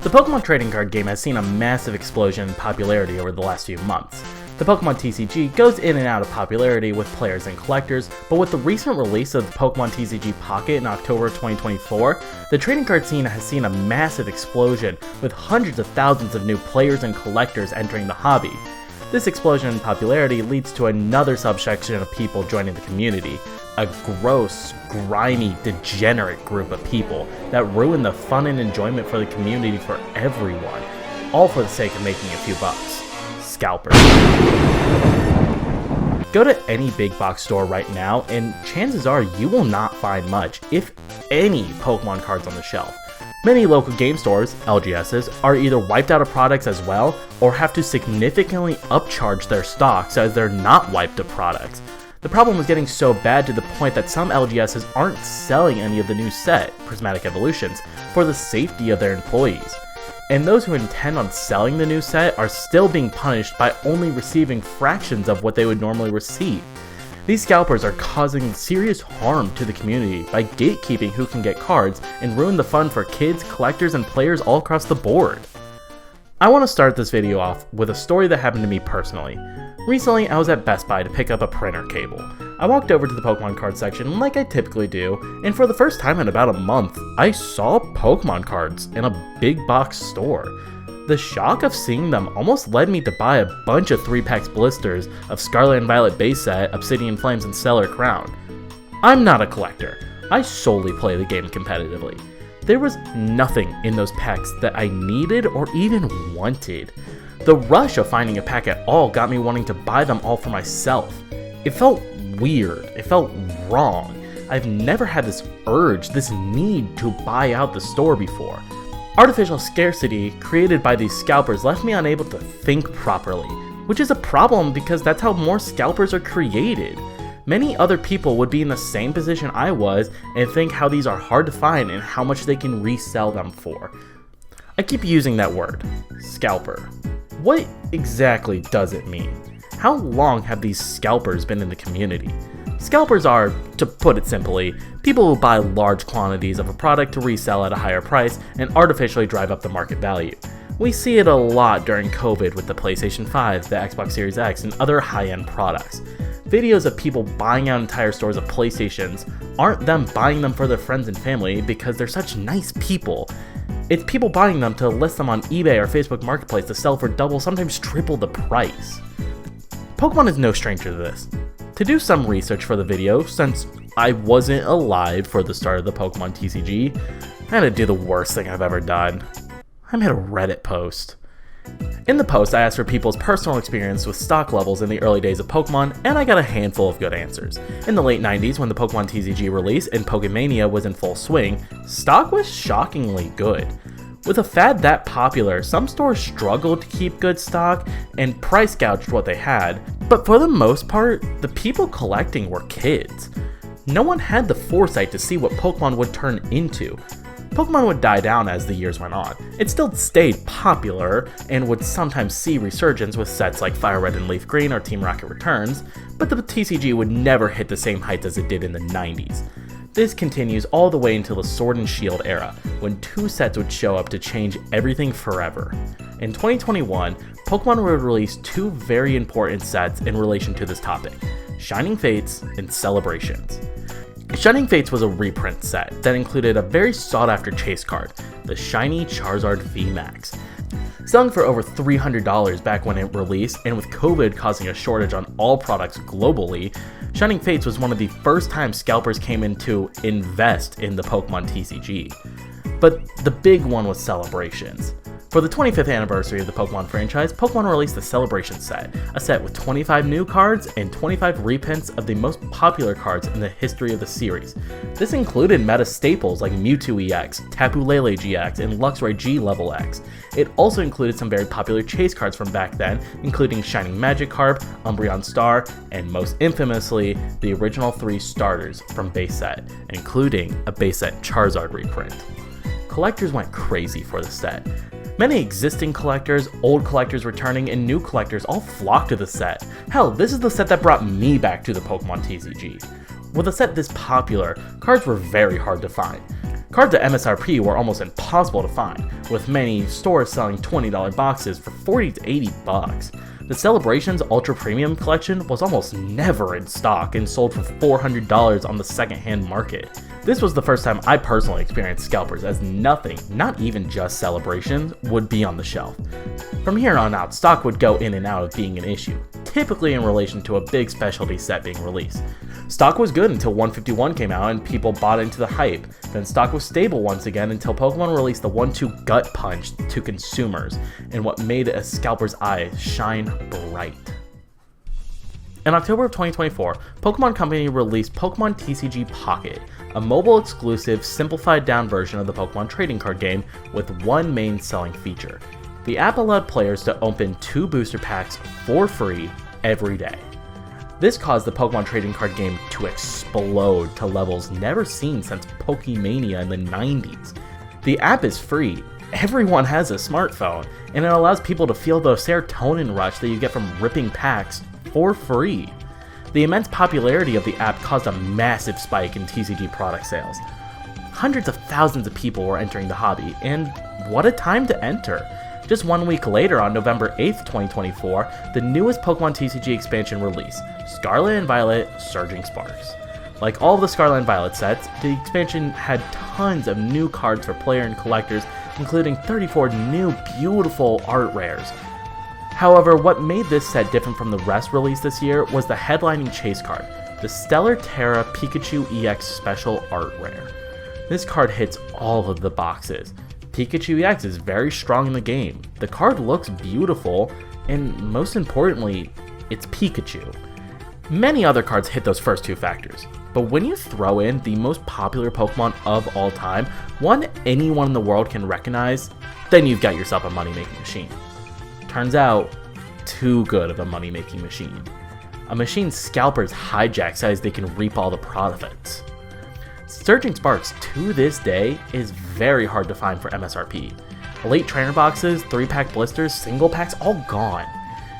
The Pokemon trading card game has seen a massive explosion in popularity over the last few months. The Pokemon TCG goes in and out of popularity with players and collectors, but with the recent release of the Pokemon TCG Pocket in October 2024, the trading card scene has seen a massive explosion, with hundreds of thousands of new players and collectors entering the hobby. This explosion in popularity leads to another subsection of people joining the community, a gross, grimy, degenerate group of people that ruin the fun and enjoyment for the community for everyone, all for the sake of making a few bucks. Scalpers. Go to any big box store right now and chances are you will not find much, if any, Pokemon cards on the shelf. Many local game stores, LGSs, are either wiped out of products as well, or have to significantly upcharge their stocks as they're not wiped of products. The problem is getting so bad to the point that some LGSs aren't selling any of the new set, Prismatic Evolutions, for the safety of their employees. And those who intend on selling the new set are still being punished by only receiving fractions of what they would normally receive. These scalpers are causing serious harm to the community by gatekeeping who can get cards and ruin the fun for kids, collectors, and players all across the board. I want to start this video off with a story that happened to me personally. Recently, I was at Best Buy to pick up a printer cable. I walked over to the Pokemon card section like I typically do, and for the first time in about a month, I saw Pokemon cards in a big box store. The shock of seeing them almost led me to buy a bunch of 3-pack blisters of Scarlet and Violet base set, Obsidian Flames, and Stellar Crown. I'm not a collector. I solely play the game competitively. There was nothing in those packs that I needed or even wanted. The rush of finding a pack at all got me wanting to buy them all for myself. It felt weird. It felt wrong. I've never had this urge, this need to buy out the store before. Artificial scarcity created by these scalpers left me unable to think properly, which is a problem because that's how more scalpers are created. Many other people would be in the same position I was and think how these are hard to find and how much they can resell them for. I keep using that word, scalper. What exactly does it mean? How long have these scalpers been in the community? Scalpers are, to put it simply, people who buy large quantities of a product to resell at a higher price and artificially drive up the market value. We see it a lot during COVID with the PlayStation 5, the Xbox Series X, and other high-end products. Videos of people buying out entire stores of PlayStations aren't them buying them for their friends and family because they're such nice people. It's people buying them to list them on eBay or Facebook Marketplace to sell for double, sometimes triple the price. Pokemon is no stranger to this. To do some research for the video, since I wasn't alive for the start of the Pokemon TCG, I had to do the worst thing I've ever done. I made a Reddit post. In the post, I asked for people's personal experience with stock levels in the early days of Pokemon, and I got a handful of good answers. In the late 90s, when the Pokemon TCG released and Pokemania was in full swing, stock was shockingly good. With a fad that popular, some stores struggled to keep good stock and price gouged what they had, but for the most part, the people collecting were kids. No one had the foresight to see what Pokemon would turn into. Pokemon would die down as the years went on. It still stayed popular and would sometimes see resurgence with sets like Fire Red and Leaf Green or Team Rocket Returns, but the TCG would never hit the same heights as it did in the 90s. This continues all the way until the Sword and Shield era, when 2 sets would show up to change everything forever. In 2021, Pokemon would release 2 very important sets in relation to this topic, Shining Fates and Celebrations. Shining Fates was a reprint set that included a very sought-after chase card, the Shiny Charizard VMAX. Selling for over $300 back when it released, and with COVID causing a shortage on all products globally, Shining Fates was one of the first times scalpers came in to invest in the Pokemon TCG. But the big one was Celebrations. For the 25th anniversary of the Pokemon franchise, Pokemon released the Celebration set, a set with 25 new cards and 25 reprints of the most popular cards in the history of the series. This included meta staples like Mewtwo EX, Tapu Lele GX, and Luxray G Level X. It also included some very popular chase cards from back then, including Shining Magikarp, Umbreon Star, and most infamously, the original 3 starters from base set, including a base set Charizard reprint. Collectors went crazy for the set. Many existing collectors, old collectors returning, and new collectors all flocked to the set. Hell, this is the set that brought me back to the Pokemon TCG. With a set this popular, cards were very hard to find. Cards at MSRP were almost impossible to find, with many stores selling $20 boxes for $40 to $80. The Celebrations Ultra Premium Collection was almost never in stock and sold for $400 on the secondhand market. This was the first time I personally experienced scalpers, as nothing, not even just Celebrations, would be on the shelf. From here on out, stock would go in and out of being an issue, typically in relation to a big specialty set being released. Stock was good until 151 came out and people bought into the hype. Then stock was stable once again until Pokemon released the 1-2 Gut Punch to consumers, and what made a scalper's eyes shine bright. In October of 2024, Pokemon Company released Pokemon TCG Pocket, a mobile-exclusive, simplified-down version of the Pokemon trading card game with one main selling feature. The app allowed players to open 2 booster packs for free every day. This caused the Pokemon trading card game to explode to levels never seen since Pokemania in the 90s. The app is free, everyone has a smartphone, and it allows people to feel the serotonin rush that you get from ripping packs for free. The immense popularity of the app caused a massive spike in TCG product sales. Hundreds of thousands of people were entering the hobby, and what a time to enter! Just 1 week later, on November 8th, 2024, the newest Pokemon TCG expansion released, Scarlet and Violet Surging Sparks. Like all of the Scarlet and Violet sets, the expansion had tons of new cards for player and collectors, including 34 new beautiful art rares. However, what made this set different from the rest released this year was the headlining chase card, the Stellar Terra Pikachu EX Special Art Rare. This card hits all of the boxes. Pikachu EX is very strong in the game, the card looks beautiful, and most importantly, it's Pikachu. Many other cards hit those first 2 factors, but when you throw in the most popular Pokemon of all time, one anyone in the world can recognize, then you've got yourself a money-making machine. Turns out, too good of a money-making machine. A machine scalpers hijack so as they can reap all the profits. Surging Sparks, to this day, is very hard to find for MSRP. Elite trainer boxes, 3-pack blisters, single packs, all gone.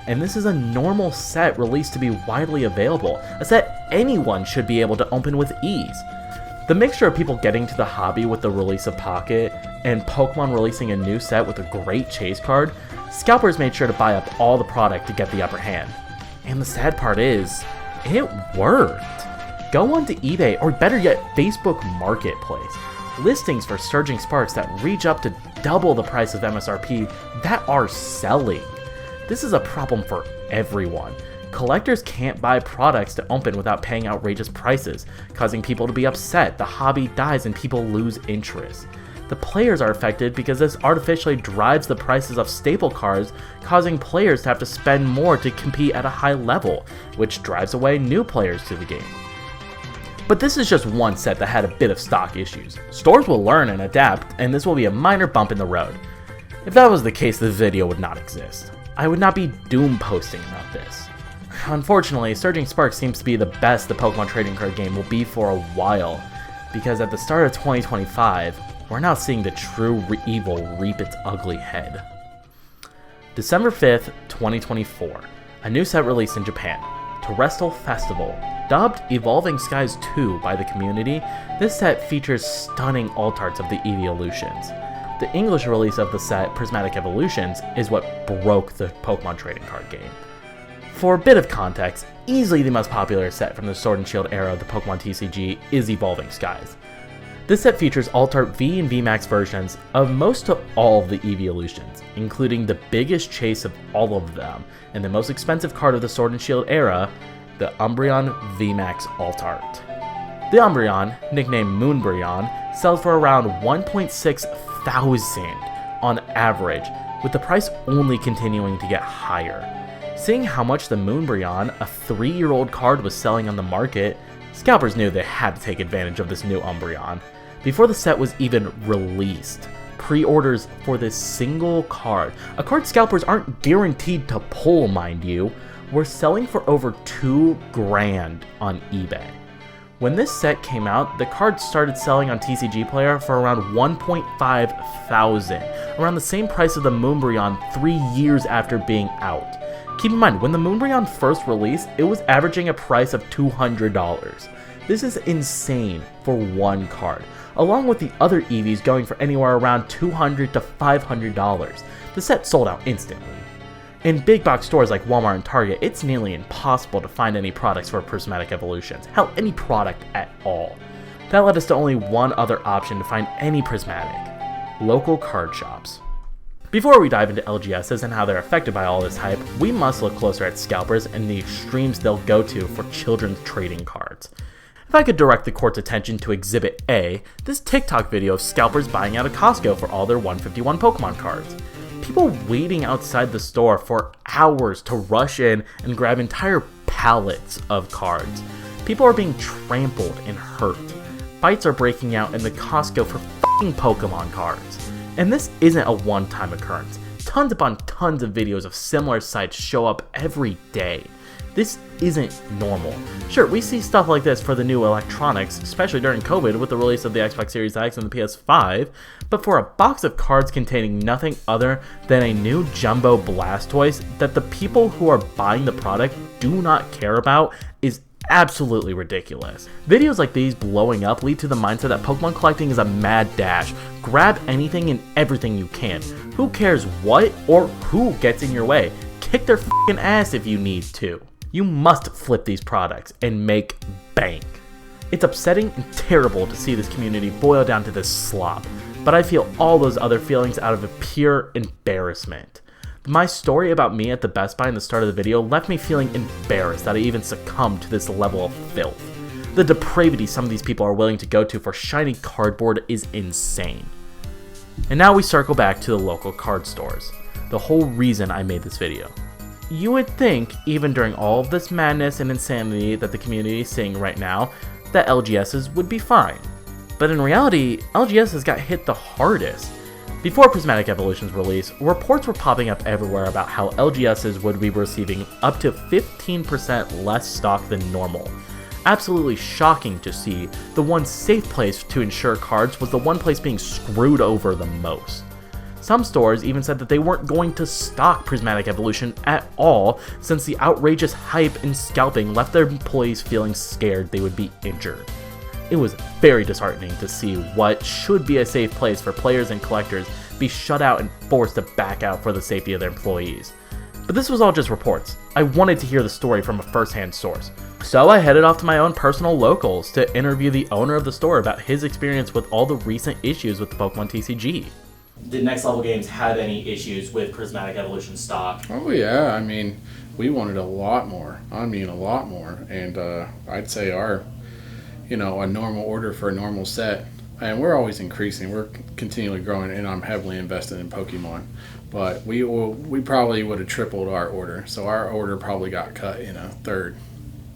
And this is a normal set released to be widely available, a set anyone should be able to open with ease. The mixture of people getting to the hobby with the release of Pocket, and Pokemon releasing a new set with a great chase card, scalpers made sure to buy up all the product to get the upper hand. And the sad part is, it worked. Go onto eBay, or better yet, Facebook Marketplace. Listings for Surging Sparks that reach up to double the price of MSRP that are selling. This is a problem for everyone. Collectors can't buy products to open without paying outrageous prices, causing people to be upset, the hobby dies, and people lose interest. The players are affected because this artificially drives the prices of staple cards, causing players to have to spend more to compete at a high level, which drives away new players to the game. But this is just one set that had a bit of stock issues. Stores will learn and adapt, and this will be a minor bump in the road. If that was the case, this video would not exist. I would not be doom posting about this. Unfortunately, Surging Sparks seems to be the best the Pokemon trading card game will be for a while, because at the start of 2025, we're now seeing the true evil reap its ugly head. December 5th, 2024, a new set released in Japan, Terrestrial Festival. Dubbed Evolving Skies 2 by the community, this set features stunning alt arts of the Evolutions. The English release of the set, Prismatic Evolutions, is what broke the Pokemon trading card game. For a bit of context, easily the most popular set from the Sword and Shield era of the Pokemon TCG is Evolving Skies. This set features alt art V and VMAX versions of most of all of the Evolutions, including the biggest chase of all of them, and the most expensive card of the Sword and Shield era, the Umbreon VMAX alt art. The Umbreon, nicknamed Moonbreon, sells for around 1.6 thousand on average, with the price only continuing to get higher. Seeing how much the Moonbreon, a 3-year-old card, was selling on the market, scalpers knew they had to take advantage of this new Umbreon. Before the set was even released, pre-orders for this single card, a card scalpers aren't guaranteed to pull, mind you, were selling for over $2,000 on eBay. When this set came out, the card started selling on TCG Player for around 1.5 thousand, around the same price of the Moonbreon 3 years after being out. Keep in mind, when the Moonbreon first released, it was averaging a price of $200. This is insane for one card, along with the other EVs going for anywhere around $200 to $500. The set sold out instantly. In big box stores like Walmart and Target, it's nearly impossible to find any products for Prismatic Evolutions, hell, any product at all. That led us to only one other option to find any Prismatic: local card shops. Before we dive into LGSs and how they're affected by all this hype, we must look closer at scalpers and the extremes they'll go to for children's trading cards. If I could direct the court's attention to Exhibit A, this TikTok video of scalpers buying out a Costco for all their 151 Pokemon cards. People waiting outside the store for hours to rush in and grab entire pallets of cards. People are being trampled and hurt. Fights are breaking out in the Costco for f***ing Pokemon cards. And this isn't a one-time occurrence. Tons upon tons of videos of similar sites show up every day. This isn't normal. Sure, we see stuff like this for the new electronics, especially during COVID with the release of the Xbox Series X and the PS5, but for a box of cards containing nothing other than a new jumbo Blastoise that the people who are buying the product do not care about is absolutely ridiculous. Videos like these blowing up lead to the mindset that Pokemon collecting is a mad dash. Grab anything and everything you can. Who cares what or who gets in your way? Kick their f***ing ass if you need to. You must flip these products and make bank. It's upsetting and terrible to see this community boil down to this slop, but I feel all those other feelings out of a pure embarrassment. My story about me at the Best Buy in the start of the video left me feeling embarrassed that I even succumbed to this level of filth. The depravity some of these people are willing to go to for shiny cardboard is insane. And now we circle back to the local card stores, the whole reason I made this video. You would think, even during all of this madness and insanity that the community is seeing right now, that LGSs would be fine. But in reality, LGSs got hit the hardest. Before Prismatic Evolutions release, reports were popping up everywhere about how LGSs would be receiving up to 15% less stock than normal. Absolutely shocking to see. The one safe place to insure cards was the one place being screwed over the most. Some stores even said that they weren't going to stock Prismatic Evolution at all since the outrageous hype and scalping left their employees feeling scared they would be injured. It was very disheartening to see what should be a safe place for players and collectors be shut out and forced to back out for the safety of their employees. But this was all just reports. I wanted to hear the story from a first-hand source. So I headed off to my own personal locals to interview the owner of the store about his experience with all the recent issues with the Pokemon TCG. Did Next Level Games have any issues with Prismatic Evolution stock? Oh yeah, I mean, we wanted a lot more. And I'd say a normal order for a normal set, and we're always increasing. We're continually growing, and I'm heavily invested in Pokemon. But we probably would have tripled our order, so our order probably got cut in a third,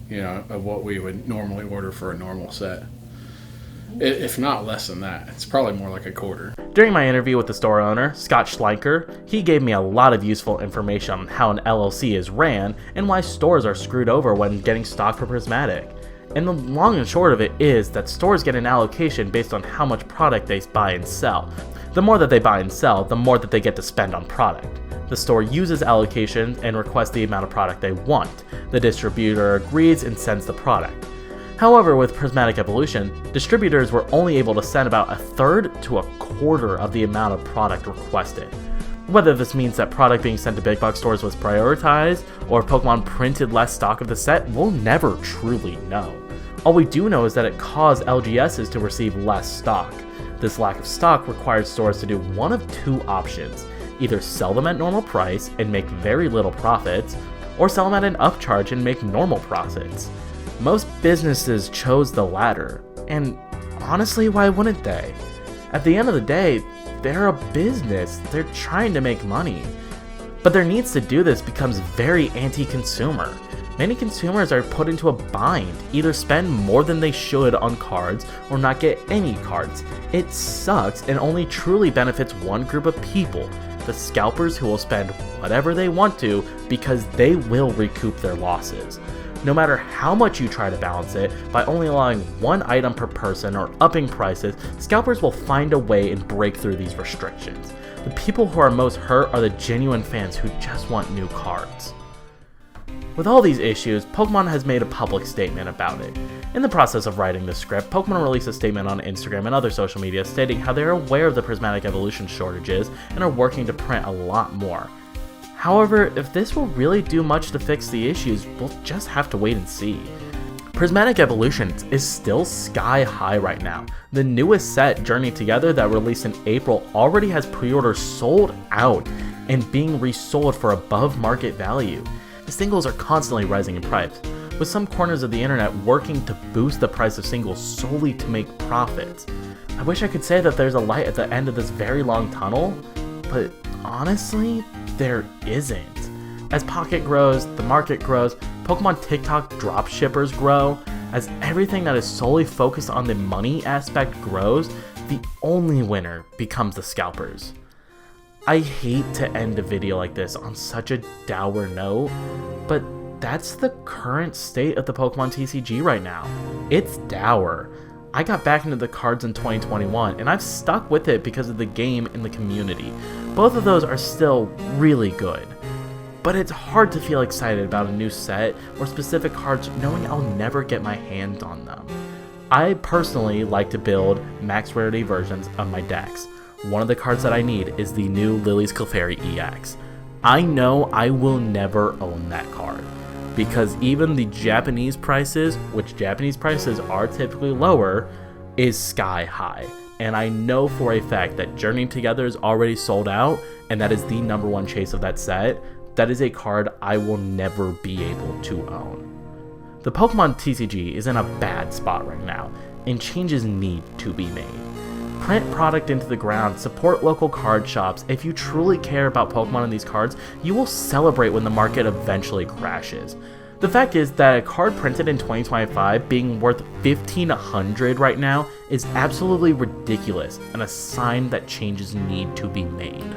of what we would normally order for a normal set. If not less than that. It's probably more like a quarter. During my interview with the store owner, Scott Schleicher, he gave me a lot of useful information on how an LLC is ran and why stores are screwed over when getting stock for Prismatic. And the long and short of it is that stores get an allocation based on how much product they buy and sell. The more that they buy and sell, the more that they get to spend on product. The store uses allocations and requests the amount of product they want. The distributor agrees and sends the product. However, with Prismatic Evolution, distributors were only able to send about a third to a quarter of the amount of product requested. Whether this means that product being sent to big box stores was prioritized, or if Pokemon printed less stock of the set, we'll never truly know. All we do know is that it caused LGSs to receive less stock. This lack of stock required stores to do one of two options: either sell them at normal price and make very little profits, or sell them at an upcharge and make normal profits. Most businesses chose the latter, and honestly, why wouldn't they? At the end of the day, they're a business, they're trying to make money. But their needs to do this becomes very anti-consumer. Many consumers are put into a bind, either spend more than they should on cards or not get any cards. It sucks and only truly benefits one group of people, the scalpers who will spend whatever they want to because they will recoup their losses. No matter how much you try to balance it, by only allowing one item per person or upping prices, scalpers will find a way and break through these restrictions. The people who are most hurt are the genuine fans who just want new cards. With all these issues, Pokemon has made a public statement about it. In the process of writing this script, Pokemon released a statement on Instagram and other social media stating how they are aware of the Prismatic Evolution shortages and are working to print a lot more. However, if this will really do much to fix the issues, we'll just have to wait and see. Prismatic Evolutions is still sky high right now. The newest set, Journey Together, that released in April already has pre-orders sold out and being resold for above market value. The singles are constantly rising in price, with some corners of the internet working to boost the price of singles solely to make profits. I wish I could say that there's a light at the end of this very long tunnel, but honestly, there isn't. As Pocket grows, the market grows, Pokemon TikTok dropshippers grow, as everything that is solely focused on the money aspect grows, the only winner becomes the scalpers. I hate to end a video like this on such a dour note, but that's the current state of the Pokemon TCG right now. It's dour. I got back into the cards in 2021, and I've stuck with it because of the game and the community. Both of those are still really good. But it's hard to feel excited about a new set or specific cards knowing I'll never get my hands on them. I personally like to build max rarity versions of my decks. One of the cards that I need is the new Lily's Clefairy EX. I know I will never own that card, because even the Japanese prices, which Japanese prices are typically lower, is sky high. And I know for a fact that Journey Together is already sold out, and that is the number one chase of that set. That is a card I will never be able to own. The Pokemon TCG is in a bad spot right now, and changes need to be made. Print product into the ground, support local card shops. If you truly care about Pokemon and these cards, you will celebrate when the market eventually crashes. The fact is that a card printed in 2025 being worth $1,500 right now is absolutely ridiculous and a sign that changes need to be made.